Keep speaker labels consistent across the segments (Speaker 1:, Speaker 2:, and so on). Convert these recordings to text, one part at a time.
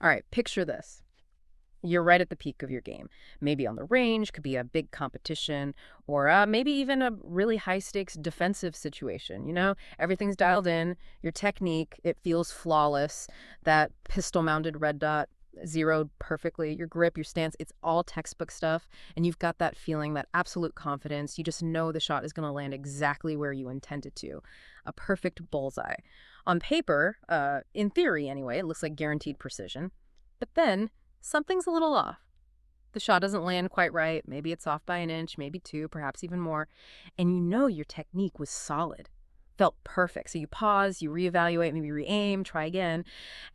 Speaker 1: All right, picture this. You're right at the peak of your game. Maybe on the range, could be a big competition, or maybe even a really high stakes defensive situation. Everything's dialed in, your technique, it feels flawless. That pistol mounted red dot zeroed perfectly, your grip, your stance, it's all textbook stuff. And you've got that feeling, that absolute confidence. You just know the shot is going to land exactly where you intend it to. A perfect bullseye. On paper, in theory anyway, it looks like guaranteed precision. But then something's a little off. The shot doesn't land quite right. Maybe it's off by an inch, maybe two, perhaps even more. And you know your technique was solid, felt perfect. So you pause, you reevaluate, maybe re-aim, try again.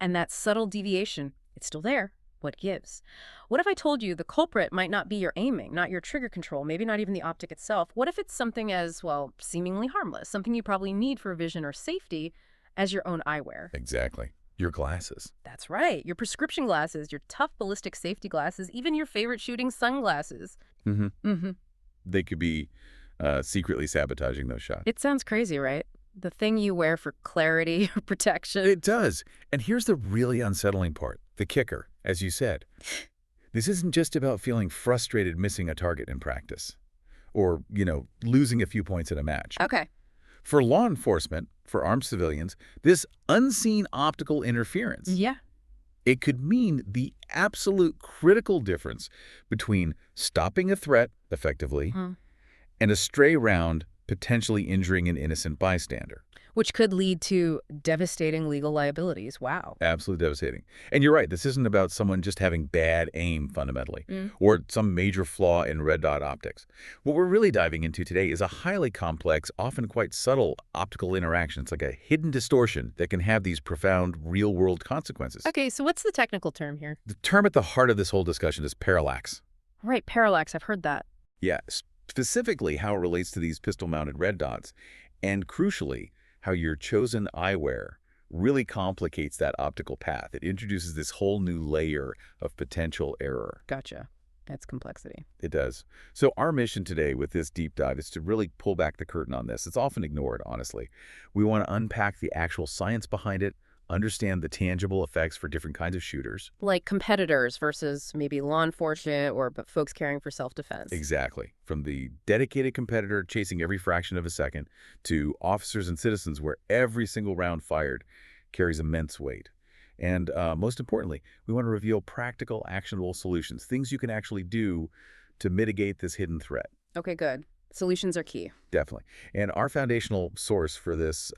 Speaker 1: And that subtle deviation, it's still there. What gives? What if I told you the culprit might not be your aiming, not your trigger control, maybe not even the optic itself? What if it's something as, well, seemingly harmless, something you probably need for vision or safety as your own eyewear?
Speaker 2: Exactly. Your glasses.
Speaker 1: That's right. Your prescription glasses, your tough ballistic safety glasses, even your favorite shooting sunglasses.
Speaker 2: Mm-hmm.
Speaker 1: Mm-hmm.
Speaker 2: They could be secretly sabotaging those shots.
Speaker 1: It sounds crazy, right? The thing you wear for clarity or protection.
Speaker 2: It does. And here's the really unsettling part, the kicker, as you said. This isn't just about feeling frustrated missing a target in practice or, losing a few points in a match.
Speaker 1: Okay.
Speaker 2: For law enforcement, for armed civilians, this unseen optical interference,
Speaker 1: Yeah.
Speaker 2: it could mean the absolute critical difference between stopping a threat, effectively, and a stray round potentially injuring an innocent bystander.
Speaker 1: Which could lead to devastating legal liabilities. Wow.
Speaker 2: Absolutely devastating. And you're right, this isn't about someone just having bad aim, fundamentally, or some major flaw in red dot optics. What we're really diving into today is a highly complex, often quite subtle optical interaction. It's like a hidden distortion that can have these profound real-world consequences.
Speaker 1: Okay, so what's the technical term here?
Speaker 2: The term at the heart of this whole discussion is parallax.
Speaker 1: Right, parallax. I've heard that.
Speaker 2: Yeah, specifically how it relates to these pistol-mounted red dots, and crucially, how your chosen eyewear really complicates that optical path. It introduces this whole new layer of potential error.
Speaker 1: Gotcha. That's complexity.
Speaker 2: It does. So our mission today with this deep dive is to really pull back the curtain on this. It's often ignored, honestly. We want to unpack the actual science behind it, understand the tangible effects for different kinds of shooters.
Speaker 1: Like competitors versus maybe law enforcement or but folks caring for self-defense.
Speaker 2: Exactly. From the dedicated competitor chasing every fraction of a second to officers and citizens where every single round fired carries immense weight. And most importantly, we want to reveal practical, actionable solutions, things you can actually do to mitigate this hidden threat.
Speaker 1: Okay, good. Solutions are key.
Speaker 2: Definitely. And our foundational source for this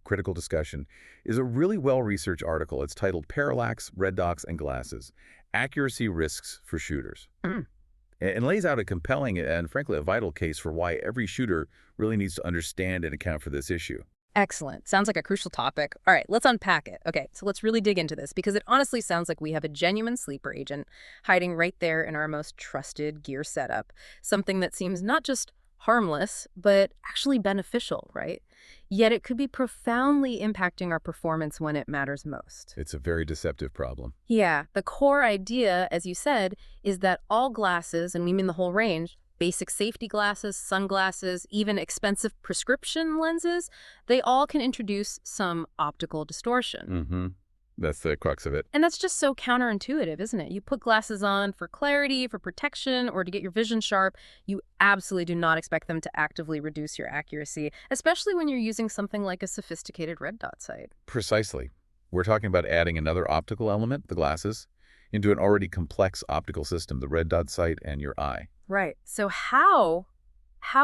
Speaker 2: critical discussion is a really well-researched article. It's titled Parallax, Red Dots, and Glasses, Accuracy Risks for Shooters. And lays out a compelling and, frankly, a vital case for why every shooter really needs to understand and account for this issue.
Speaker 1: Excellent. Sounds like a crucial topic. All right, let's unpack it. Okay, so let's really dig into this because it honestly sounds like we have a genuine sleeper agent hiding right there in our most trusted gear setup. Something that seems not just harmless, but actually beneficial, right? Yet it could be profoundly impacting our performance when it matters most.
Speaker 2: It's a very deceptive problem.
Speaker 1: Yeah, the core idea, as you said, is that all glasses, and we mean the whole range, basic safety glasses, sunglasses, even expensive prescription lenses, they all can introduce some optical distortion.
Speaker 2: That's the crux of it.
Speaker 1: And that's just so counterintuitive, isn't it? You put glasses on for clarity, for protection, or to get your vision sharp. You absolutely do not expect them to actively reduce your accuracy, especially when you're using something like a sophisticated red dot sight.
Speaker 2: Precisely. We're talking about adding another optical element, the glasses, into an already complex optical system, the red dot sight and your eye.
Speaker 1: Right. So how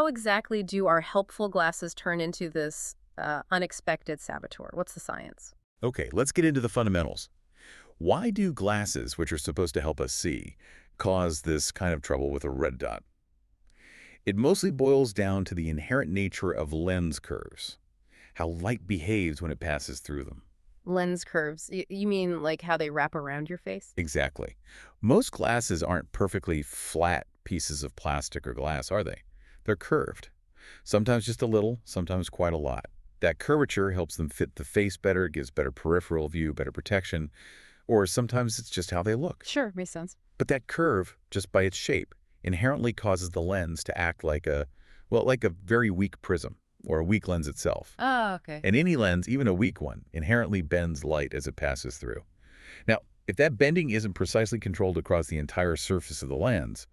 Speaker 1: exactly do our helpful glasses turn into this unexpected saboteur? What's the science?
Speaker 2: Okay, let's get into the fundamentals. Why do glasses, which are supposed to help us see, cause this kind of trouble with a red dot? It mostly boils down to the inherent nature of lens curves, how light behaves when it passes through them.
Speaker 1: Lens curves. You mean like how they wrap around your face?
Speaker 2: Exactly. Most glasses aren't perfectly flat pieces of plastic or glass, are they? They're curved. Sometimes just a little, sometimes quite a lot. That curvature helps them fit the face better, gives better peripheral view, better protection, or sometimes it's just how they look.
Speaker 1: Sure, makes sense.
Speaker 2: But that curve, just by its shape, inherently causes the lens to act like a very weak prism, or a weak lens itself.
Speaker 1: Oh, okay.
Speaker 2: And any lens, even a weak one, inherently bends light as it passes through. Now, If that bending isn't precisely controlled across the entire surface of the lens,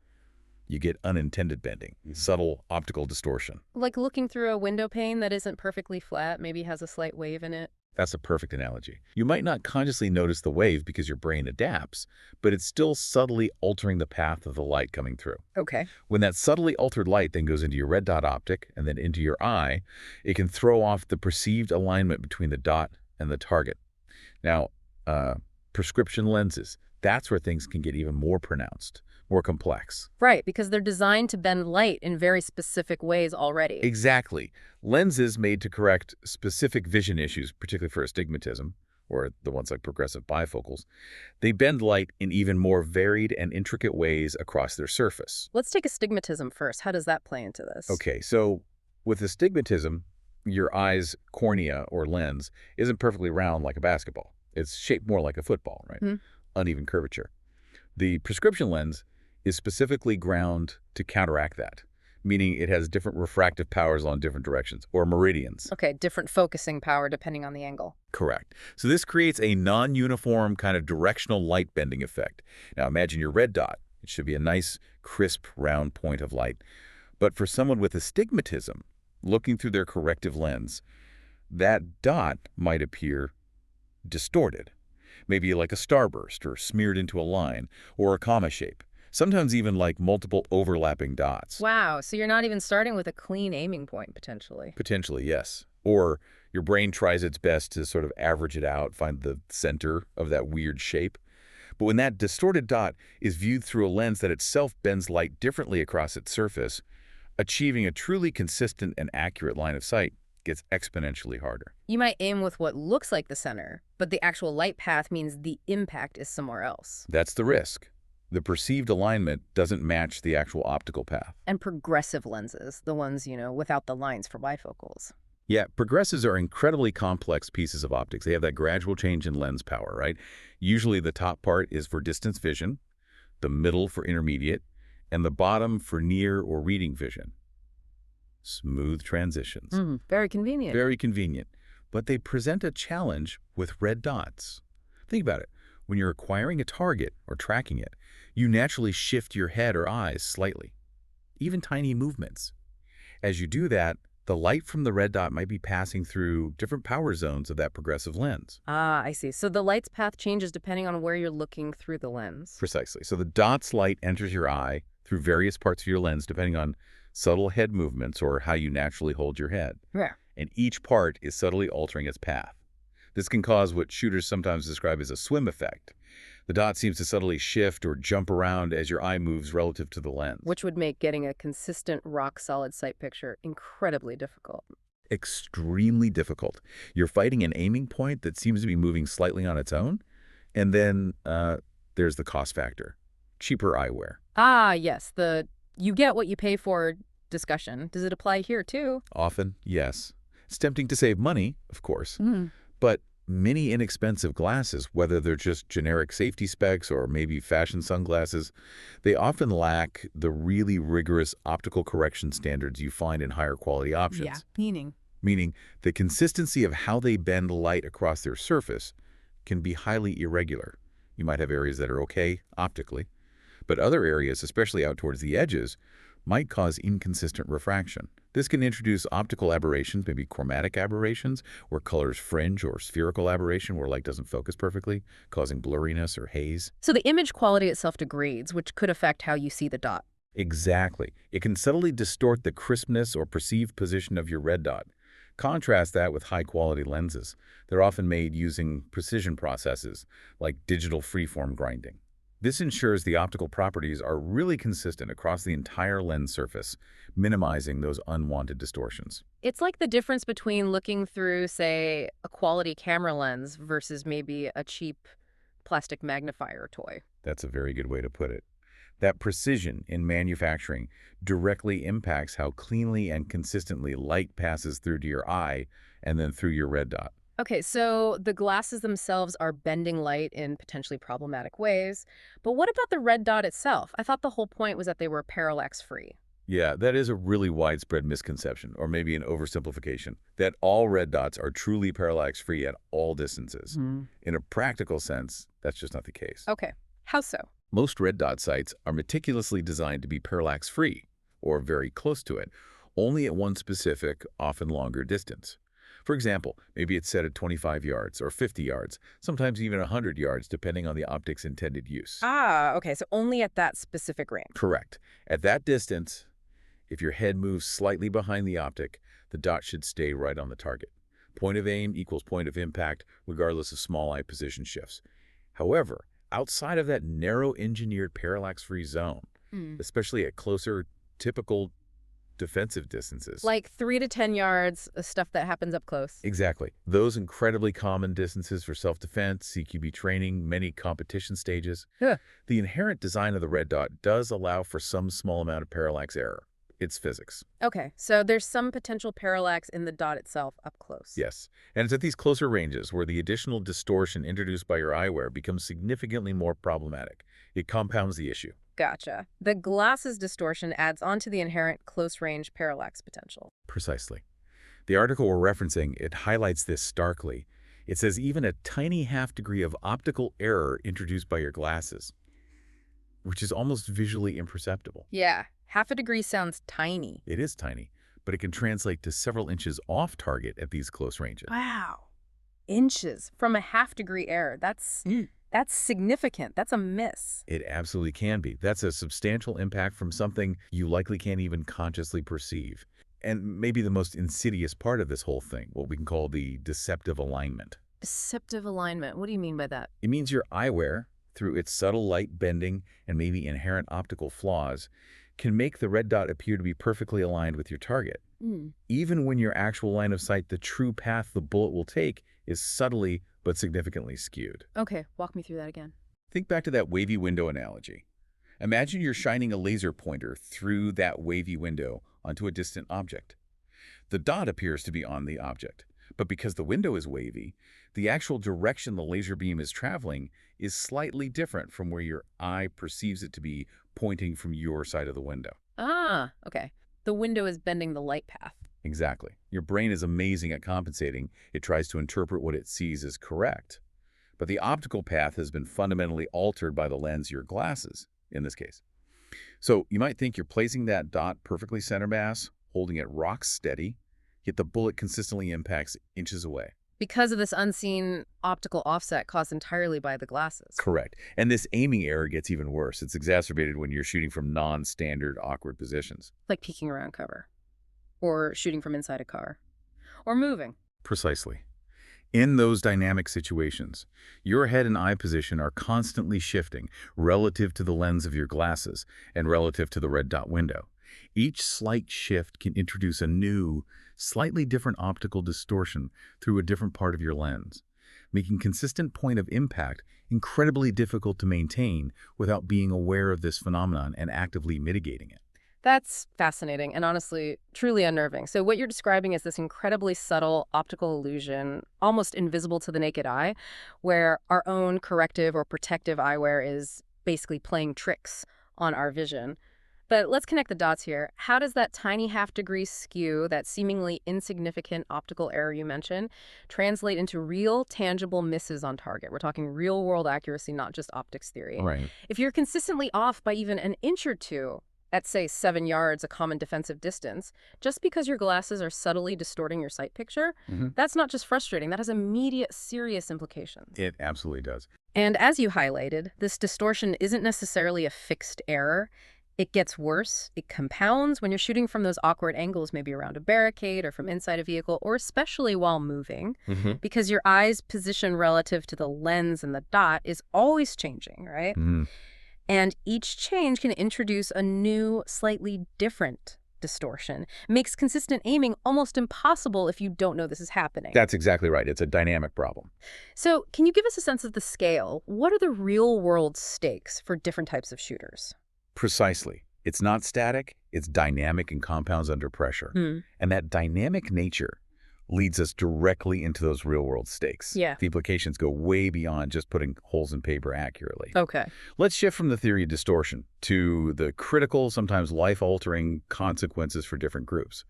Speaker 2: you get unintended bending, subtle optical distortion.
Speaker 1: Like looking through a window pane that isn't perfectly flat, maybe has a slight wave in it.
Speaker 2: That's a perfect analogy. You might not consciously notice the wave because your brain adapts, but it's still subtly altering the path of the light coming through.
Speaker 1: Okay.
Speaker 2: When that subtly altered light then goes into your red dot optic and then into your eye, it can throw off the perceived alignment between the dot and the target. Now, prescription lenses, that's where things can get even more pronounced, more complex.
Speaker 1: Right, because they're designed to bend light in very specific ways already.
Speaker 2: Exactly. Lenses made to correct specific vision issues, particularly for astigmatism, or the ones like progressive bifocals, they bend light in even more varied and intricate ways across their surface.
Speaker 1: Let's take astigmatism first. How does that play into this?
Speaker 2: Okay, so with astigmatism, your eye's cornea or lens isn't perfectly round like a basketball. It's shaped more like a football, right?
Speaker 1: Hmm.
Speaker 2: Uneven curvature. The prescription lens is specifically ground to counteract that, meaning it has different refractive powers along different directions, or meridians.
Speaker 1: Okay, different focusing power depending on the angle.
Speaker 2: Correct. So this creates a non-uniform kind of directional light bending effect. Now imagine your red dot. It should be a nice, crisp, round point of light. But for someone with astigmatism, looking through their corrective lens, that dot might appear distorted, maybe like a starburst or smeared into a line, or a comma shape, sometimes even like multiple overlapping dots.
Speaker 1: Wow, so you're not even starting with a clean aiming point, potentially.
Speaker 2: Potentially, yes. Or your brain tries its best to sort of average it out, find the center of that weird shape. But when that distorted dot is viewed through a lens that itself bends light differently across its surface, achieving a truly consistent and accurate line of sight gets exponentially harder.
Speaker 1: You might aim with what looks like the center, but the actual light path means the impact is somewhere else.
Speaker 2: That's the risk. The perceived alignment doesn't match the actual optical path.
Speaker 1: And progressive lenses, the ones, without the lines for bifocals.
Speaker 2: Yeah, progressives are incredibly complex pieces of optics. They have that gradual change in lens power, right? Usually the top part is for distance vision, the middle for intermediate, and the bottom for near or reading vision. Smooth transitions.
Speaker 1: Very convenient.
Speaker 2: Very convenient. But they present a challenge with red dots. Think about it. When you're acquiring a target or tracking it, you naturally shift your head or eyes slightly, even tiny movements. As you do that, the light from the red dot might be passing through different power zones of that progressive lens.
Speaker 1: Ah, I see. So the light's path changes depending on where you're looking through the lens.
Speaker 2: Precisely. So the dot's light enters your eye through various parts of your lens depending on subtle head movements or how you naturally hold your head.
Speaker 1: Yeah.
Speaker 2: And each part is subtly altering its path. This can cause what shooters sometimes describe as a swim effect. The dot seems to subtly shift or jump around as your eye moves relative to the lens.
Speaker 1: Which would make getting a consistent, rock-solid sight picture incredibly difficult.
Speaker 2: Extremely difficult. You're fighting an aiming point that seems to be moving slightly on its own. And then there's the cost factor. Cheaper eyewear.
Speaker 1: Ah, yes, the you get what you pay for discussion. Does it apply here, too?
Speaker 2: Often, yes. It's tempting to save money, of course. But many inexpensive glasses, whether they're just generic safety specs or maybe fashion sunglasses, they often lack the really rigorous optical correction standards you find in higher quality options.
Speaker 1: Yeah, meaning?
Speaker 2: Meaning the consistency of how they bend light across their surface can be highly irregular. You might have areas that are okay optically, but other areas, especially out towards the edges, might cause inconsistent refraction. This can introduce optical aberrations, maybe chromatic aberrations, where colors fringe, or spherical aberration, where light doesn't focus perfectly, causing blurriness or haze.
Speaker 1: So the image quality itself degrades, which could affect how you see the dot.
Speaker 2: Exactly. It can subtly distort the crispness or perceived position of your red dot. Contrast that with high-quality lenses. They're often made using precision processes, like digital freeform grinding. This ensures the optical properties are really consistent across the entire lens surface, minimizing those unwanted distortions.
Speaker 1: It's like the difference between looking through, say, a quality camera lens versus maybe a cheap plastic magnifier toy.
Speaker 2: That's a very good way to put it. That precision in manufacturing directly impacts how cleanly and consistently light passes through to your eye and then through your red dot.
Speaker 1: Okay, so the glasses themselves are bending light in potentially problematic ways. But what about the red dot itself? I thought the whole point was that they were parallax-free.
Speaker 2: Yeah, that is a really widespread misconception, or maybe an oversimplification, that all red dots are truly parallax-free at all distances.
Speaker 1: Hmm.
Speaker 2: In a practical sense, that's just not the case.
Speaker 1: Okay. How so?
Speaker 2: Most red dot sites are meticulously designed to be parallax-free, or very close to it, only at one specific, often longer distance. For example, maybe it's set at 25 yards or 50 yards, sometimes even 100 yards, depending on the optic's intended use.
Speaker 1: Ah, okay. So only at that specific range.
Speaker 2: Correct. At that distance, if your head moves slightly behind the optic, the dot should stay right on the target. Point of aim equals point of impact, regardless of small eye position shifts. However, outside of that narrow engineered parallax-free zone,
Speaker 1: Hmm.
Speaker 2: especially at closer, typical defensive distances.
Speaker 1: Like 3 to 10 yards, stuff that happens up close.
Speaker 2: Exactly. Those incredibly common distances for self-defense, CQB training, many competition stages.
Speaker 1: Huh.
Speaker 2: The inherent design of the red dot does allow for some small amount of parallax error. It's physics.
Speaker 1: Okay, so there's some potential parallax in the dot itself up close.
Speaker 2: Yes. And it's at these closer ranges where the additional distortion introduced by your eyewear becomes significantly more problematic. It compounds the issue.
Speaker 1: Gotcha. The glasses distortion adds on to the inherent close-range parallax potential.
Speaker 2: Precisely. The article we're referencing, it highlights this starkly. It says even a tiny half degree of optical error introduced by your glasses, which is almost visually imperceptible.
Speaker 1: Yeah, half a degree sounds tiny.
Speaker 2: It is tiny, but it can translate to several inches off target at these close ranges.
Speaker 1: Wow. Inches from a half-degree error. That's significant. That's a miss.
Speaker 2: It absolutely can be. That's a substantial impact from something you likely can't even consciously perceive. And maybe the most insidious part of this whole thing, what we can call the deceptive alignment.
Speaker 1: Deceptive alignment. What do you mean by that?
Speaker 2: It means your eyewear, through its subtle light bending and maybe inherent optical flaws, can make the red dot appear to be perfectly aligned with your target. Even when your actual line of sight, the true path the bullet will take, is subtly but significantly skewed.
Speaker 1: Okay, walk me through that again.
Speaker 2: Think back to that wavy window analogy. Imagine you're shining a laser pointer through that wavy window onto a distant object. The dot appears to be on the object, but because the window is wavy, the actual direction the laser beam is traveling is slightly different from where your eye perceives it to be pointing from your side of the window.
Speaker 1: Ah, okay. The window is bending the light path.
Speaker 2: Exactly. Your brain is amazing at compensating. It tries to interpret what it sees as correct. But the optical path has been fundamentally altered by the lens, your glasses, in this case. So you might think you're placing that dot perfectly center mass, holding it rock steady, yet the bullet consistently impacts inches away.
Speaker 1: Because of this unseen optical offset caused entirely by the glasses.
Speaker 2: Correct. And this aiming error gets even worse. It's exacerbated when you're shooting from non-standard, awkward positions.
Speaker 1: Like peeking around cover. Or shooting from inside a car. Or moving.
Speaker 2: Precisely. In those dynamic situations, your head and eye position are constantly shifting relative to the lens of your glasses and relative to the red dot window. Each slight shift can introduce a new, slightly different optical distortion through a different part of your lens, making consistent point of impact incredibly difficult to maintain without being aware of this phenomenon and actively mitigating it.
Speaker 1: That's fascinating and honestly truly unnerving. So what you're describing is this incredibly subtle optical illusion, almost invisible to the naked eye, where our own corrective or protective eyewear is basically playing tricks on our vision. But let's connect the dots here. How does that tiny half-degree skew, that seemingly insignificant optical error you mentioned, translate into real, tangible misses on target? We're talking real-world accuracy, not just optics theory.
Speaker 2: Right.
Speaker 1: If you're consistently off by even an inch or two, at, say, 7 yards, a common defensive distance, just because your glasses are subtly distorting your sight picture, that's not just frustrating. That has immediate, serious implications.
Speaker 2: It absolutely does.
Speaker 1: And as you highlighted, this distortion isn't necessarily a fixed error. It gets worse. It compounds when you're shooting from those awkward angles, maybe around a barricade or from inside a vehicle, or especially while moving, because your eye's position relative to the lens and the dot is always changing, right? And each change can introduce a new, slightly different distortion. Makes consistent aiming almost impossible if you don't know this is happening.
Speaker 2: That's exactly right. It's a dynamic problem.
Speaker 1: So can you give us a sense of the scale? What are the real-world stakes for different types of shooters?
Speaker 2: Precisely. It's not static. It's dynamic and compounds under pressure. And that dynamic nature leads us directly into those real-world stakes.
Speaker 1: Yeah.
Speaker 2: The implications go way beyond just putting holes in paper accurately.
Speaker 1: Okay.
Speaker 2: Let's shift from the theory of distortion to the critical, sometimes life-altering consequences for different groups.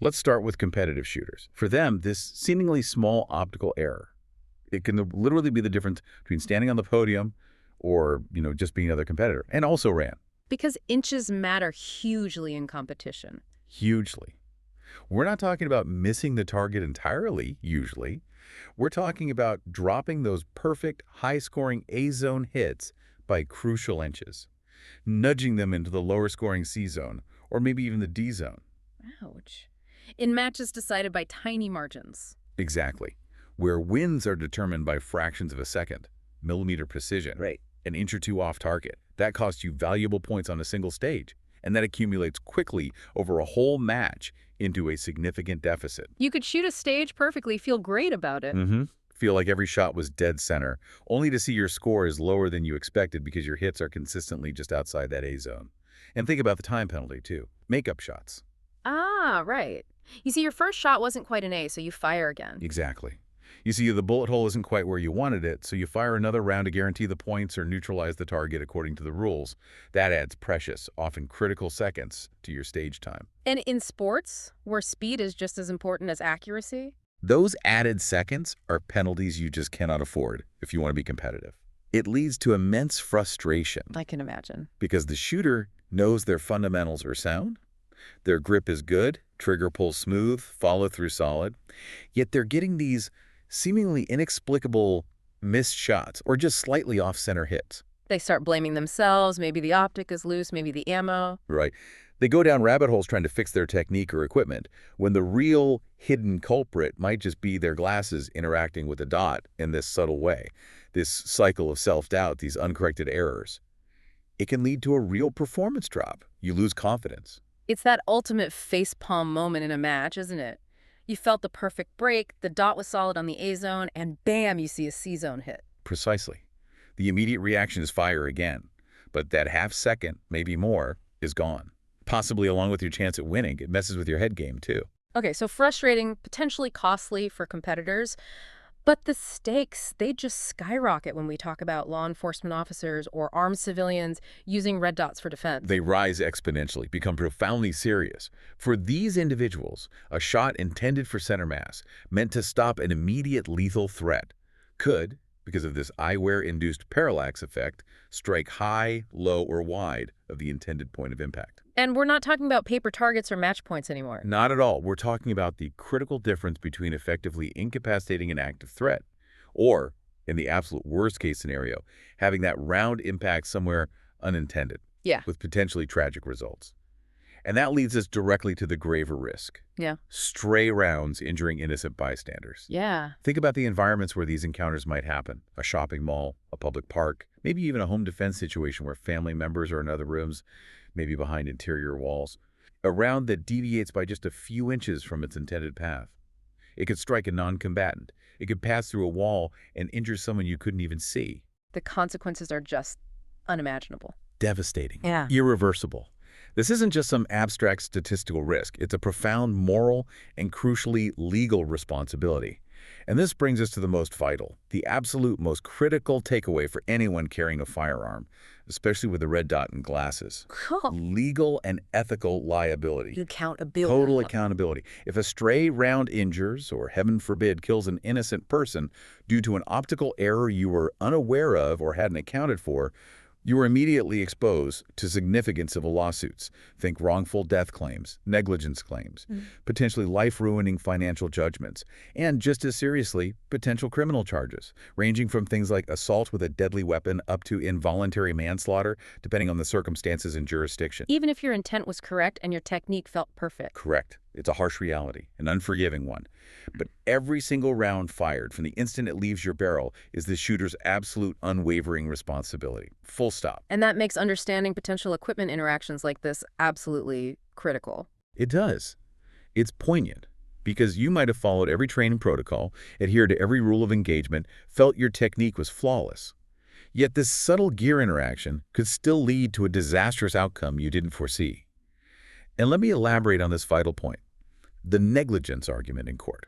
Speaker 2: Let's start with competitive shooters. For them, this seemingly small optical error, it can literally be the difference between standing on the podium or, just being another competitor, and also ran.
Speaker 1: Because inches matter hugely in competition.
Speaker 2: Hugely. We're not talking about missing the target entirely, usually. We're talking about dropping those perfect, high-scoring A-zone hits by crucial inches, nudging them into the lower-scoring C-zone, or maybe even the D-zone.
Speaker 1: Ouch. In matches decided by tiny margins.
Speaker 2: Exactly. Where wins are determined by fractions of a second, millimeter precision,
Speaker 1: Right.
Speaker 2: an inch or two off target. That costs you valuable points on a single stage, and that accumulates quickly over a whole match into a significant deficit.
Speaker 1: You could shoot a stage perfectly, feel great about it.
Speaker 2: Feel like every shot was dead center, only to see your score is lower than you expected because your hits are consistently just outside that A zone. And think about the time penalty, too. Makeup shots.
Speaker 1: Ah, right. You see, your first shot wasn't quite an A, so you fire again.
Speaker 2: Exactly. You see, the bullet hole isn't quite where you wanted it, so you fire another round to guarantee the points or neutralize the target according to the rules. That adds precious, often critical seconds to your stage time.
Speaker 1: And in sports, where speed is just as important as accuracy?
Speaker 2: Those added seconds are penalties you just cannot afford if you want to be competitive. It leads to immense frustration
Speaker 1: I can imagine.
Speaker 2: because the shooter knows their fundamentals are sound, their grip is good, trigger pull smooth, follow through solid, yet they're getting these seemingly inexplicable missed shots or just slightly off-center hits.
Speaker 1: They start blaming themselves. Maybe the optic is loose, maybe the ammo.
Speaker 2: Right. They go down rabbit holes trying to fix their technique or equipment when the real hidden culprit might just be their glasses interacting with the dot in this subtle way. This cycle of self-doubt, these uncorrected errors. It can lead to a real performance drop. You lose confidence.
Speaker 1: It's that ultimate facepalm moment in a match, isn't it? You felt the perfect break, the dot was solid on the A zone, and bam, you see a C zone hit.
Speaker 2: Precisely. The immediate reaction is fire again, but that half second, maybe more, is gone. Possibly along with your chance at winning. It messes with your head game, too.
Speaker 1: Okay, so frustrating, potentially costly for competitors, but the stakes, they just skyrocket when we talk about law enforcement officers or armed civilians using red dots for defense.
Speaker 2: They rise exponentially, become profoundly serious. For these individuals, a shot intended for center mass, meant to stop an immediate lethal threat, could, because of this eyewear-induced parallax effect, strike high, low, or wide of the intended point of impact.
Speaker 1: And we're not talking about paper targets or match points anymore.
Speaker 2: Not at all. We're talking about the critical difference between effectively incapacitating an active threat or, in the absolute worst-case scenario, having that round impact somewhere unintended.
Speaker 1: Yeah.
Speaker 2: With potentially tragic results. And that leads us directly to the graver risk.
Speaker 1: Yeah.
Speaker 2: Stray rounds injuring innocent bystanders.
Speaker 1: Yeah.
Speaker 2: Think about the environments where these encounters might happen. A shopping mall, a public park, maybe even a home defense situation where family members are in other rooms, maybe behind interior walls. A round that deviates by just a few inches from its intended path. It could strike a non-combatant. It could pass through a wall and injure someone you couldn't even see.
Speaker 1: The consequences are just unimaginable.
Speaker 2: Devastating.
Speaker 1: Yeah.
Speaker 2: Irreversible. This isn't just some abstract statistical risk. It's a profound moral and crucially legal responsibility. And this brings us to the most vital, the absolute most critical takeaway for anyone carrying a firearm, especially with the red dot and glasses.
Speaker 1: Cool.
Speaker 2: Legal and ethical liability.
Speaker 1: Accountability.
Speaker 2: Total accountability. If a stray round injures, or heaven forbid, kills an innocent person due to an optical error you were unaware of or hadn't accounted for, you are immediately exposed to significant civil lawsuits. Think wrongful death claims, negligence claims, potentially life-ruining financial judgments, and just as seriously, potential criminal charges, ranging from things like assault with a deadly weapon up to involuntary manslaughter, depending on the circumstances and jurisdiction.
Speaker 1: Even if your intent was correct and your technique felt perfect.
Speaker 2: Correct. It's a harsh reality, an unforgiving one. But every single round fired from the instant it leaves your barrel is the shooter's absolute unwavering responsibility. Full stop.
Speaker 1: And that makes understanding potential equipment interactions like this absolutely critical.
Speaker 2: It does. It's poignant because you might have followed every training protocol, adhered to every rule of engagement, felt your technique was flawless. Yet this subtle gear interaction could still lead to a disastrous outcome you didn't foresee. And let me elaborate on this vital point. The negligence argument in court.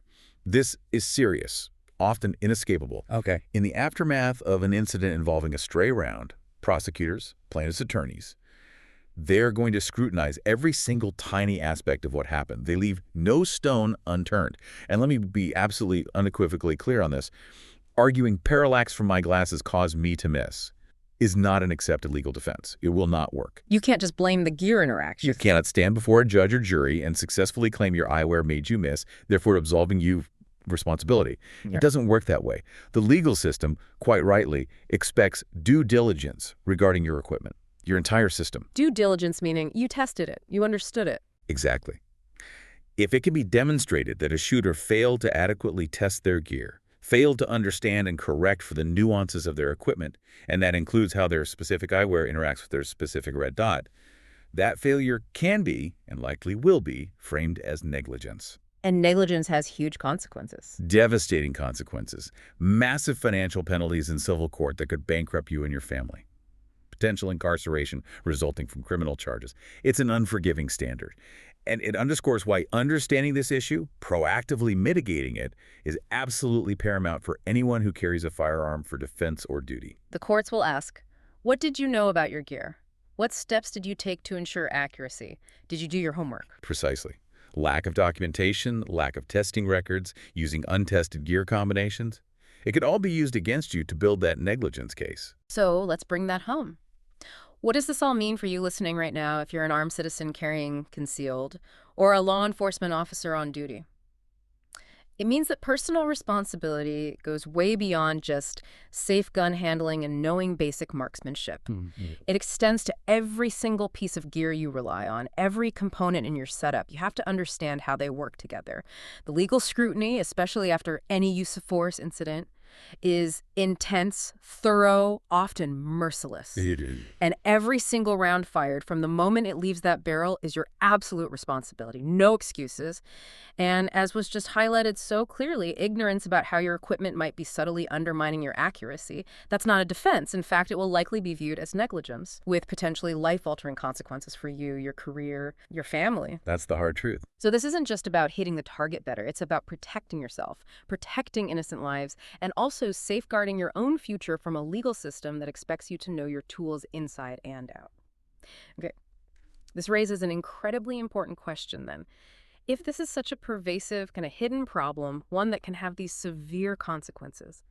Speaker 2: This is serious, often inescapable.
Speaker 3: Okay.
Speaker 2: In the aftermath of an incident involving a stray round, prosecutors, plaintiffs' attorneys, they're going to scrutinize every single tiny aspect of what happened. They leave no stone unturned. And let me be absolutely unequivocally clear on this. Arguing parallax from my glasses caused me to miss is not an accepted legal defense. It will not work.
Speaker 1: You can't just blame the gear interaction.
Speaker 2: You cannot stand before a judge or jury and successfully claim your eyewear made you miss, therefore absolving you of responsibility.
Speaker 1: Yeah.
Speaker 2: It doesn't work that way. The legal system, quite rightly, expects due diligence regarding your equipment, your entire system.
Speaker 1: Due diligence meaning you tested it, you understood it.
Speaker 2: Exactly. If it can be demonstrated that a shooter failed to adequately test their gear, failed to understand and correct for the nuances of their equipment, and that includes how their specific eyewear interacts with their specific red dot, that failure can be, and likely will be, framed as negligence.
Speaker 1: And negligence has huge consequences.
Speaker 2: Devastating consequences. Massive financial penalties in civil court that could bankrupt you and your family. Potential incarceration resulting from criminal charges. It's an unforgiving standard. And it underscores why understanding this issue, proactively mitigating it, is absolutely paramount for anyone who carries a firearm for defense or duty.
Speaker 1: The courts will ask, what did you know about your gear? What steps did you take to ensure accuracy? Did you do your homework?
Speaker 2: Precisely. Lack of documentation, lack of testing records, using untested gear combinations. It could all be used against you to build that negligence case.
Speaker 1: So let's bring that home. What does this all mean for you listening right now if you're an armed citizen carrying concealed or a law enforcement officer on duty? It means that personal responsibility goes way beyond just safe gun handling and knowing basic marksmanship. It extends to every single piece of gear you rely on, every component in your setup. You have to understand how they work together. The legal scrutiny, especially after any use of force incident, is intense, thorough, often merciless.
Speaker 2: It is.
Speaker 1: And every single round fired from the moment it leaves that barrel is your absolute responsibility. No excuses. And as was just highlighted so clearly, ignorance about how your equipment might be subtly undermining your accuracy, that's not a defense. In fact, it will likely be viewed as negligence, with potentially life-altering consequences for you, your career, your family.
Speaker 2: That's the hard truth.
Speaker 1: So this isn't just about hitting the target better. It's about protecting yourself, protecting innocent lives, and also safeguarding your own future from a legal system that expects you to know your tools inside and out. Okay, this raises an incredibly important question then. If this is such a pervasive, kind of hidden problem, one that can have these severe consequences,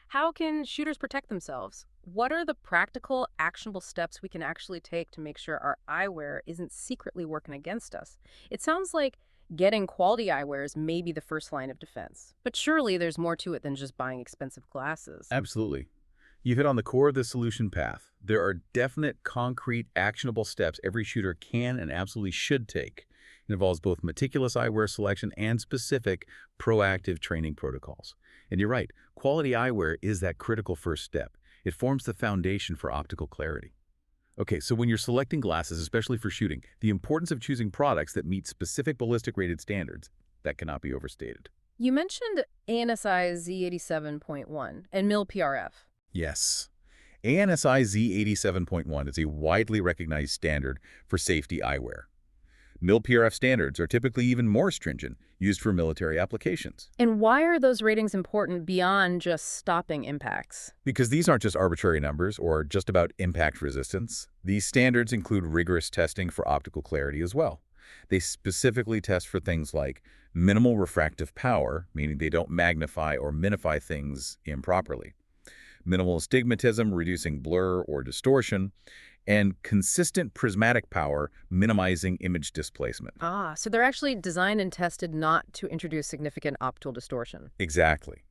Speaker 1: how can shooters protect themselves? What are the practical, actionable steps we can actually take to make sure our eyewear isn't secretly working against us? It sounds like getting quality eyewear is maybe the first line of defense. But surely there's more to it than just buying expensive glasses.
Speaker 2: Absolutely. You've hit on the core of the solution path. There are definite, concrete, actionable steps every shooter can and absolutely should take. It involves both meticulous eyewear selection and specific, proactive training protocols. And you're right, quality eyewear is that critical first step. It forms the foundation for optical clarity. Okay, so when you're selecting glasses, especially for shooting, the importance of choosing products that meet specific ballistic rated standards, that cannot be overstated.
Speaker 1: You mentioned ANSI Z87.1 and MIL-PRF.
Speaker 2: Yes. ANSI Z87.1 is a widely recognized standard for safety eyewear. MIL-PRF standards are typically even more stringent, used for military applications.
Speaker 1: And why are those ratings important beyond just stopping impacts?
Speaker 2: Because these aren't just arbitrary numbers or just about impact resistance. These standards include rigorous testing for optical clarity as well. They specifically test for things like minimal refractive power, meaning they don't magnify or minify things improperly, minimal astigmatism, reducing blur or distortion, and consistent prismatic power, minimizing image displacement.
Speaker 1: Ah, so they're actually designed and tested not to introduce significant optical distortion.
Speaker 2: Exactly.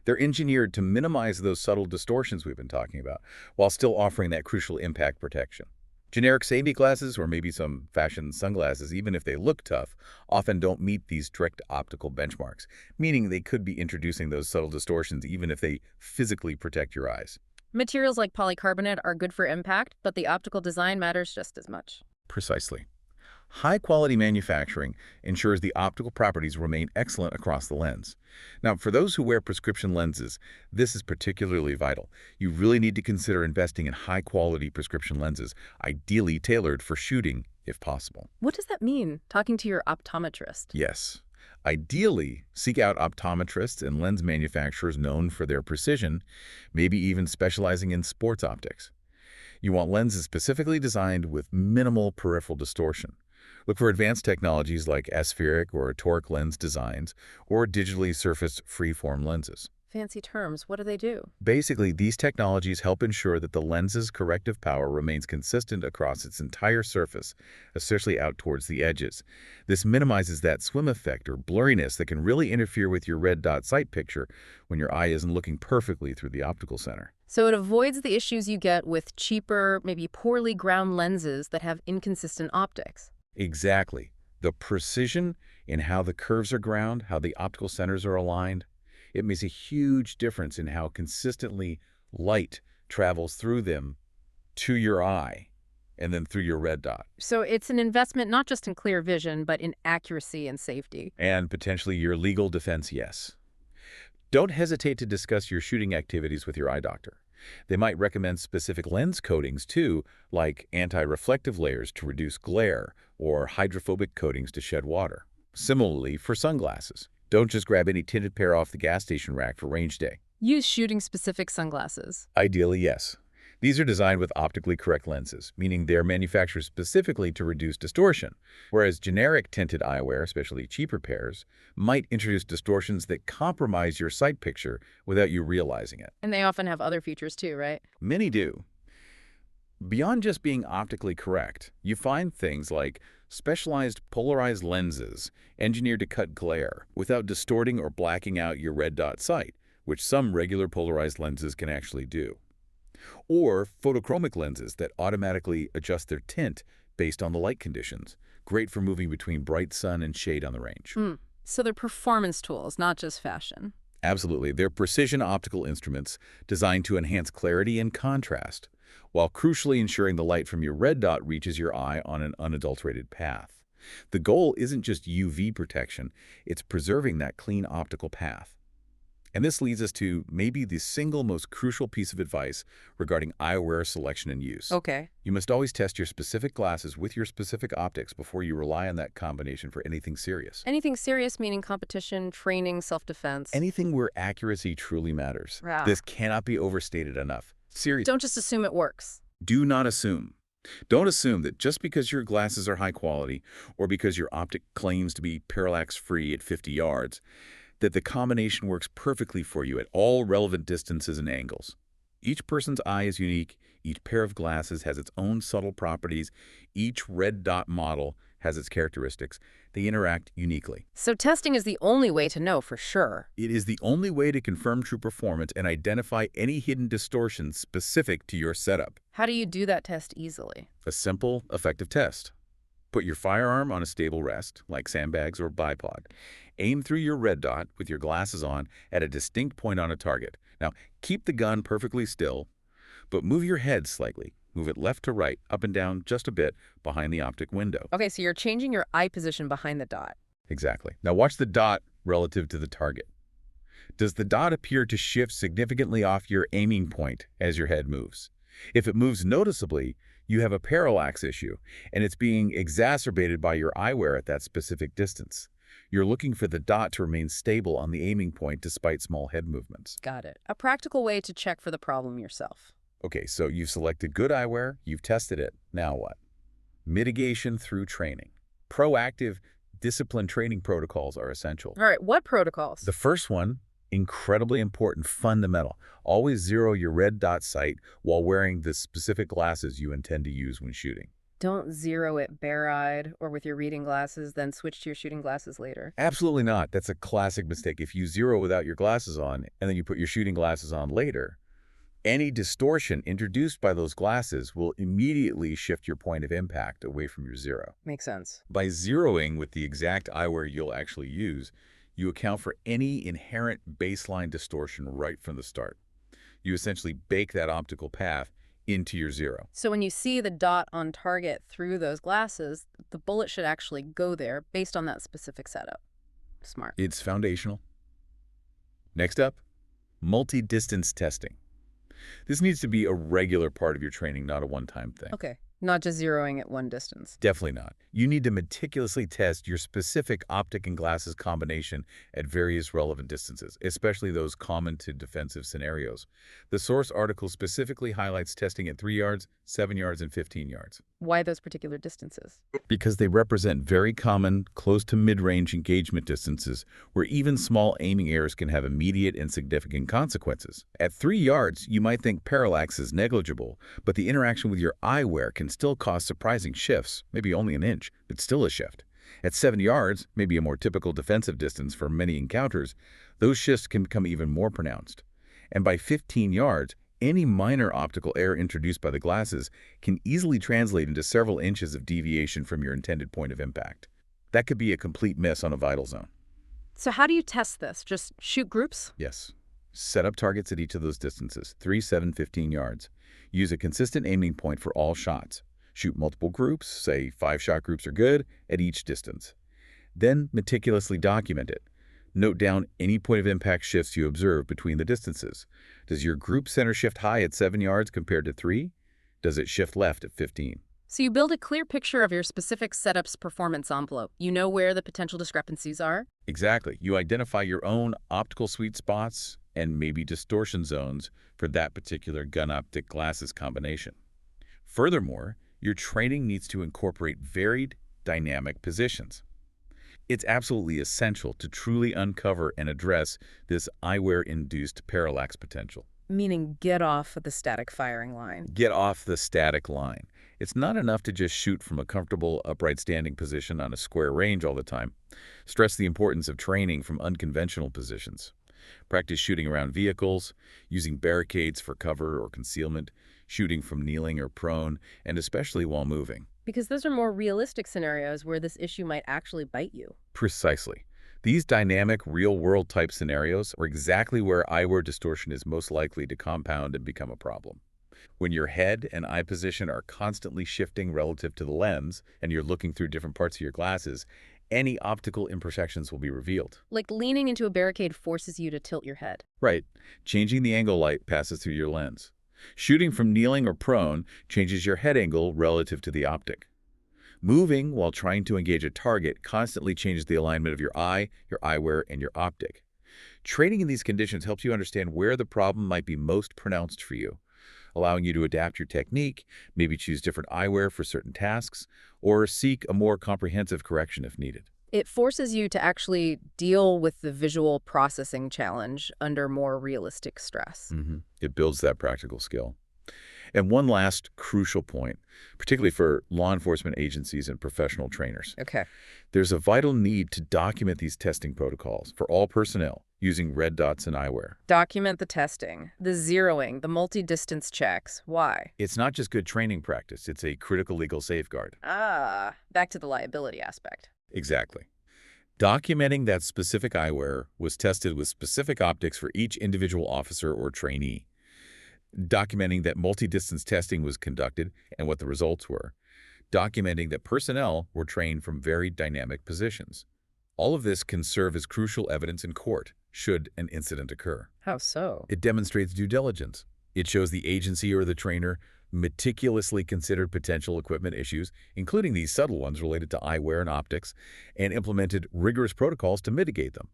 Speaker 2: They're engineered to minimize those subtle distortions we've been talking about, while still offering that crucial impact protection. Generic safety glasses, or maybe some fashion sunglasses, even if they look tough, often don't meet these strict optical benchmarks, meaning they could be introducing those subtle distortions even if they physically protect your eyes.
Speaker 1: Materials like polycarbonate are good for impact, but the optical design matters just as much.
Speaker 2: Precisely. High-quality manufacturing ensures the optical properties remain excellent across the lens. Now, for those who wear prescription lenses, this is particularly vital. You really need to consider investing in high-quality prescription lenses, ideally tailored for shooting, if possible.
Speaker 1: What does that mean, talking to your optometrist?
Speaker 2: Yes. Ideally, seek out optometrists and lens manufacturers known for their precision, maybe even specializing in sports optics. You want lenses specifically designed with minimal peripheral distortion. Look for advanced technologies like aspheric or toric lens designs or digitally surfaced freeform lenses.
Speaker 1: Fancy terms. What do they do?
Speaker 2: Basically, these technologies help ensure that the lens's corrective power remains consistent across its entire surface, especially out towards the edges. This minimizes that swim effect or blurriness that can really interfere with your red dot sight picture when your eye isn't looking perfectly through the optical center.
Speaker 1: So it avoids the issues you get with cheaper, maybe poorly ground lenses that have inconsistent optics.
Speaker 2: Exactly. The precision in how the curves are ground, how the optical centers are aligned, it makes a huge difference in how consistently light travels through them to your eye and then through your red dot.
Speaker 1: So it's an investment not just in clear vision, but in accuracy and safety.
Speaker 2: And potentially your legal defense, yes. Don't hesitate to discuss your shooting activities with your eye doctor. They might recommend specific lens coatings too, like anti-reflective layers to reduce glare or hydrophobic coatings to shed water. Similarly, for sunglasses, don't just grab any tinted pair off the gas station rack for range day.
Speaker 1: Use shooting-specific sunglasses.
Speaker 2: Ideally, yes. These are designed with optically correct lenses, meaning they're manufactured specifically to reduce distortion, whereas generic tinted eyewear, especially cheaper pairs, might introduce distortions that compromise your sight picture without you realizing it.
Speaker 1: And they often have other features too, right?
Speaker 2: Many do. Beyond just being optically correct, you find things like specialized polarized lenses engineered to cut glare without distorting or blacking out your red dot sight, which some regular polarized lenses can actually do. Or photochromic lenses that automatically adjust their tint based on the light conditions, great for moving between bright sun and shade on the range.
Speaker 1: So they're performance tools, not just fashion.
Speaker 2: Absolutely, they're precision optical instruments designed to enhance clarity and contrast, while crucially ensuring the light from your red dot reaches your eye on an unadulterated path. The goal isn't just UV protection, it's preserving that clean optical path. And this leads us to maybe the single most crucial piece of advice regarding eyewear selection and use.
Speaker 1: Okay.
Speaker 2: You must always test your specific glasses with your specific optics before you rely on that combination for anything serious.
Speaker 1: Anything serious, meaning competition, training, self-defense.
Speaker 2: Anything where accuracy truly matters.
Speaker 1: Wow.
Speaker 2: This cannot be overstated enough. Seriously.
Speaker 1: Don't just assume it works.
Speaker 2: Do not assume. Don't assume that just because your glasses are high quality or because your optic claims to be parallax-free at 50 yards, that the combination works perfectly for you at all relevant distances and angles. Each person's eye is unique, each pair of glasses has its own subtle properties, each red dot model has its characteristics. They interact uniquely.
Speaker 1: So testing is the only way to know for sure.
Speaker 2: It is the only way to confirm true performance and identify any hidden distortions specific to your setup.
Speaker 1: How do you do that test easily?
Speaker 2: A simple, effective test. Put your firearm on a stable rest, like sandbags or bipod. Aim through your red dot with your glasses on at a distinct point on a target. Now, keep the gun perfectly still, but move your head slightly. Move it left to right, up and down just a bit behind the optic window.
Speaker 1: Okay, so you're changing your eye position behind the dot.
Speaker 2: Exactly. Now watch the dot relative to the target. Does the dot appear to shift significantly off your aiming point as your head moves? If it moves noticeably, you have a parallax issue, and it's being exacerbated by your eyewear at that specific distance. You're looking for the dot to remain stable on the aiming point despite small head movements.
Speaker 1: Got it. A practical way to check for the problem yourself.
Speaker 2: Okay, so you've selected good eyewear, you've tested it. Now what? Mitigation through training. Proactive, disciplined training protocols are essential.
Speaker 1: All right, what protocols?
Speaker 2: The first one, incredibly important, fundamental. Always zero your red dot sight while wearing the specific glasses you intend to use when shooting.
Speaker 1: Don't zero it bare-eyed or with your reading glasses, then switch to your shooting glasses later.
Speaker 2: Absolutely not. That's a classic mistake. If you zero without your glasses on and then you put your shooting glasses on later, any distortion introduced by those glasses will immediately shift your point of impact away from your zero.
Speaker 1: Makes sense.
Speaker 2: By zeroing with the exact eyewear you'll actually use, you account for any inherent baseline distortion right from the start. You essentially bake that optical path into your zero.
Speaker 1: So when you see the dot on target through those glasses, the bullet should actually go there based on that specific setup. Smart.
Speaker 2: It's foundational. Next up, multi-distance testing. This needs to be a regular part of your training, not a one-time thing.
Speaker 1: Okay. Not just zeroing at one distance.
Speaker 2: Definitely not. You need to meticulously test your specific optic and glasses combination at various relevant distances, especially those common to defensive scenarios. The source article specifically highlights testing at 3 yards, 7 yards, and 15 yards.
Speaker 1: Why those particular distances?
Speaker 2: Because they represent very common, close to mid-range engagement distances where even small aiming errors can have immediate and significant consequences. At 3 yards, you might think parallax is negligible, but the interaction with your eyewear can still cause surprising shifts, maybe only an inch, but still a shift. At 7 yards, maybe a more typical defensive distance for many encounters, those shifts can become even more pronounced. And by 15 yards, any minor optical error introduced by the glasses can easily translate into several inches of deviation from your intended point of impact. That could be a complete miss on a vital zone.
Speaker 1: So how do you test this? Just shoot groups?
Speaker 2: Yes. Set up targets at each of those distances, 3, 7, 15 yards. Use a consistent aiming point for all shots. Shoot multiple groups, say 5-shot groups are good, at each distance. Then meticulously document it. Note down any point of impact shifts you observe between the distances. Does your group center shift high at 7 yards compared to 3? Does it shift left at 15?
Speaker 1: So you build a clear picture of your specific setup's performance envelope. You know where the potential discrepancies are?
Speaker 2: Exactly. You identify your own optical sweet spots and maybe distortion zones for that particular gun optic glasses combination. Furthermore, your training needs to incorporate varied dynamic positions. It's absolutely essential to truly uncover and address this eyewear-induced parallax potential.
Speaker 1: Meaning get off of the static firing line.
Speaker 2: Get off the static line. It's not enough to just shoot from a comfortable upright standing position on a square range all the time. Stress the importance of training from unconventional positions. Practice shooting around vehicles, using barricades for cover or concealment, shooting from kneeling or prone, and especially while moving.
Speaker 1: Because those are more realistic scenarios where this issue might actually bite you.
Speaker 2: Precisely. These dynamic, real-world type scenarios are exactly where eyewear distortion is most likely to compound and become a problem. When your head and eye position are constantly shifting relative to the lens, and you're looking through different parts of your glasses, any optical imperfections will be revealed.
Speaker 1: Like leaning into a barricade forces you to tilt your head.
Speaker 2: Right. Changing the angle light passes through your lens. Shooting from kneeling or prone changes your head angle relative to the optic. Moving while trying to engage a target constantly changes the alignment of your eye, your eyewear, and your optic. Training in these conditions helps you understand where the problem might be most pronounced for you, allowing you to adapt your technique, maybe choose different eyewear for certain tasks, or seek a more comprehensive correction if needed.
Speaker 1: It forces you to actually deal with the visual processing challenge under more realistic stress.
Speaker 2: It builds that practical skill. And one last crucial point, particularly for law enforcement agencies and professional trainers.
Speaker 1: Okay.
Speaker 2: There's a vital need to document these testing protocols for all personnel using red dots and eyewear.
Speaker 1: Document the testing, the zeroing, the multi-distance checks. Why?
Speaker 2: It's not just good training practice, it's a critical legal safeguard.
Speaker 1: Back to the liability aspect.
Speaker 2: Exactly. Documenting that specific eyewear was tested with specific optics for each individual officer or trainee. Documenting that multi-distance testing was conducted and what the results were. Documenting that personnel were trained from very dynamic positions. All of this can serve as crucial evidence in court should an incident occur.
Speaker 1: How so?
Speaker 2: It demonstrates due diligence. It shows the agency or the trainer meticulously considered potential equipment issues, including these subtle ones related to eyewear and optics, and implemented rigorous protocols to mitigate them.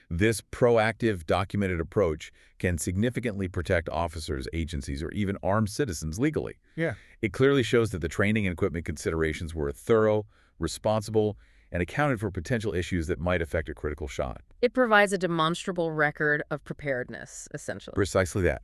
Speaker 2: This proactive, documented approach can significantly protect officers, agencies, or even armed citizens legally.
Speaker 1: Yeah.
Speaker 2: It clearly shows that the training and equipment considerations were thorough, responsible, and accounted for potential issues that might affect a critical shot.
Speaker 1: It provides a demonstrable record of preparedness, essentially.
Speaker 2: Precisely that.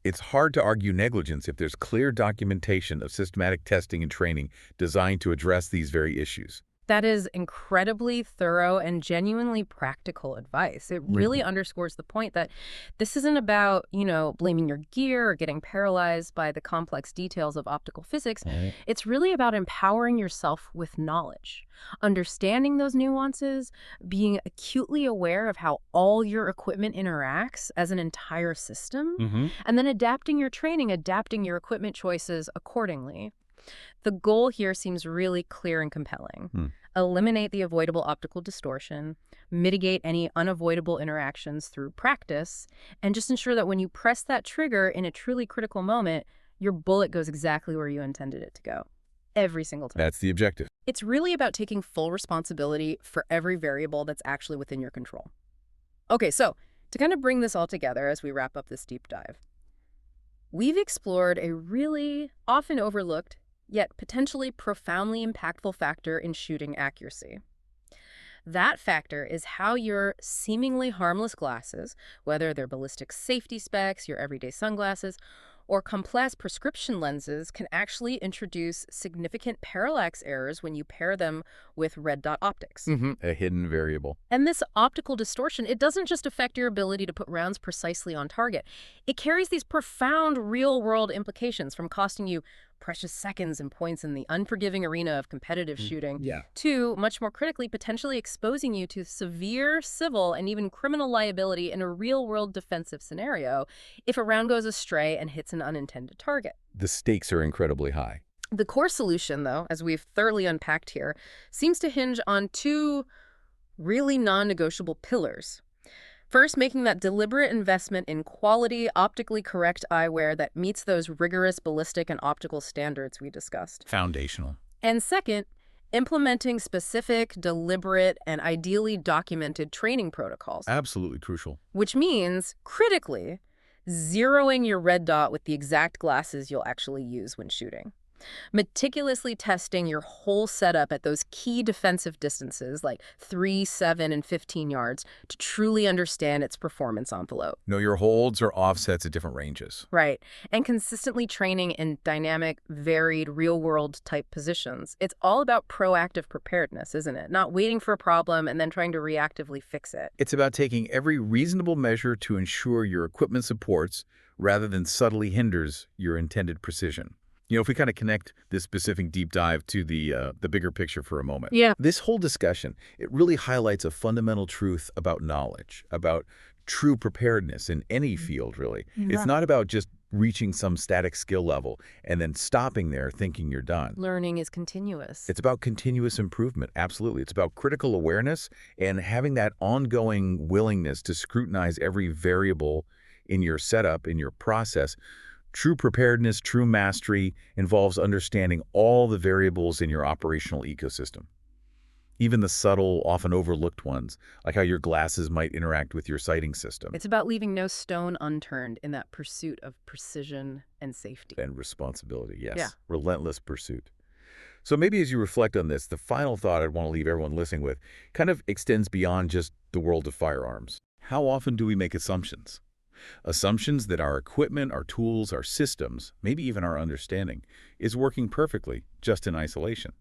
Speaker 2: It's hard to argue negligence if there's clear documentation of systematic testing and training designed to address these very issues.
Speaker 1: That is incredibly thorough and genuinely practical advice. It really underscores the point that this isn't about, blaming your gear or getting paralyzed by the complex details of optical physics.
Speaker 2: Right.
Speaker 1: It's really about empowering yourself with knowledge, understanding those nuances, being acutely aware of how all your equipment interacts as an entire system, and then adapting your training, adapting your equipment choices accordingly. The goal here seems really clear and compelling. Eliminate the avoidable optical distortion, mitigate any unavoidable interactions through practice, and just ensure that when you press that trigger in a truly critical moment, your bullet goes exactly where you intended it to go. every single time.
Speaker 2: That's the objective.
Speaker 1: It's really about taking full responsibility for every variable that's actually within your control. Okay, so to kind of bring this all together as we wrap up this deep dive, we've explored a really often overlooked, yet potentially profoundly impactful factor in shooting accuracy. That factor is how your seemingly harmless glasses, whether they're ballistic safety specs, your everyday sunglasses, or complex prescription lenses, can actually introduce significant parallax errors when you pair them with red dot optics.
Speaker 2: A hidden variable.
Speaker 1: And this optical distortion, it doesn't just affect your ability to put rounds precisely on target. It carries these profound real-world implications, from costing you precious seconds and points in the unforgiving arena of competitive shooting
Speaker 2: Yeah.
Speaker 1: to, much more critically, potentially exposing you to severe civil and even criminal liability in a real-world defensive scenario if a round goes astray and hits an unintended target.
Speaker 2: The stakes are incredibly high.
Speaker 1: The core solution, though, as we've thoroughly unpacked here, seems to hinge on two really non-negotiable pillars. First, making that deliberate investment in quality, optically correct eyewear that meets those rigorous ballistic and optical standards we discussed.
Speaker 2: Foundational.
Speaker 1: And second, implementing specific, deliberate, and ideally documented training protocols,
Speaker 2: Absolutely crucial.
Speaker 1: which means, critically, zeroing your red dot with the exact glasses you'll actually use when shooting. Meticulously testing your whole setup at those key defensive distances like 3, 7, and 15 yards to truly understand its performance envelope.
Speaker 2: Know your holds or offsets at different ranges.
Speaker 1: Right. And consistently training in dynamic, varied, real-world type positions. It's all about proactive preparedness, isn't it? Not waiting for a problem and then trying to reactively fix it.
Speaker 2: It's about taking every reasonable measure to ensure your equipment supports rather than subtly hinders your intended precision. You know, if we kind of connect this specific deep dive to the bigger picture for a moment.
Speaker 1: Yeah.
Speaker 2: This whole discussion, it really highlights a fundamental truth about knowledge, about true preparedness in any field, really. It's not about just reaching some static skill level and then stopping there thinking you're done.
Speaker 1: Learning is continuous.
Speaker 2: It's about continuous improvement, absolutely. It's about critical awareness and having that ongoing willingness to scrutinize every variable in your setup, in your process. True preparedness, true mastery involves understanding all the variables in your operational ecosystem. Even the subtle, often overlooked ones, like how your glasses might interact with your sighting system.
Speaker 1: It's about leaving no stone unturned in that pursuit of precision and safety.
Speaker 2: And responsibility, yes.
Speaker 1: Yeah.
Speaker 2: Relentless pursuit. So maybe as you reflect on this, the final thought I'd want to leave everyone listening with kind of extends beyond just the world of firearms. How often do we make assumptions? Assumptions that our equipment, our tools, our systems, maybe even our understanding, is working perfectly just in isolation,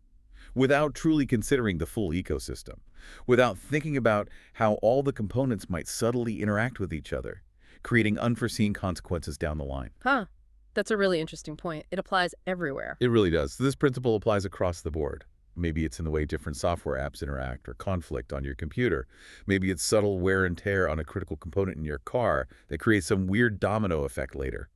Speaker 2: without truly considering the full ecosystem, without thinking about how all the components might subtly interact with each other, creating unforeseen consequences down the line.
Speaker 1: Huh. That's a really interesting point. It applies everywhere.
Speaker 2: It really does. This principle applies across the board. Maybe it's in the way different software apps interact or conflict on your computer. Maybe it's subtle wear and tear on a critical component in your car that creates some weird domino effect later.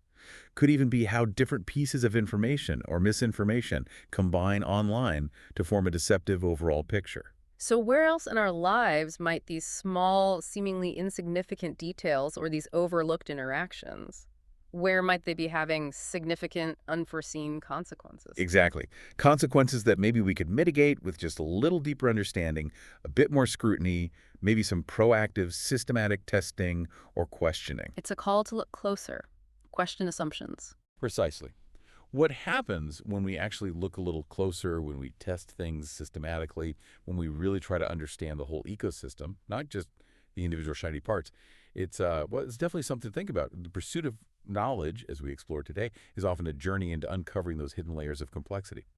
Speaker 2: Could even be how different pieces of information or misinformation combine online to form a deceptive overall picture.
Speaker 1: So where else in our lives might these small, seemingly insignificant details or these overlooked interactions, where might they be having significant, unforeseen consequences?
Speaker 2: Exactly. Consequences that maybe we could mitigate with just a little deeper understanding, a bit more scrutiny, maybe some proactive, systematic testing or questioning.
Speaker 1: It's a call to look closer, question assumptions.
Speaker 2: Precisely. What happens when we actually look a little closer, when we test things systematically, when we really try to understand the whole ecosystem, not just the individual shiny parts? It's definitely something to think about. The pursuit of knowledge, as we explored today, is often a journey into uncovering those hidden layers of complexity.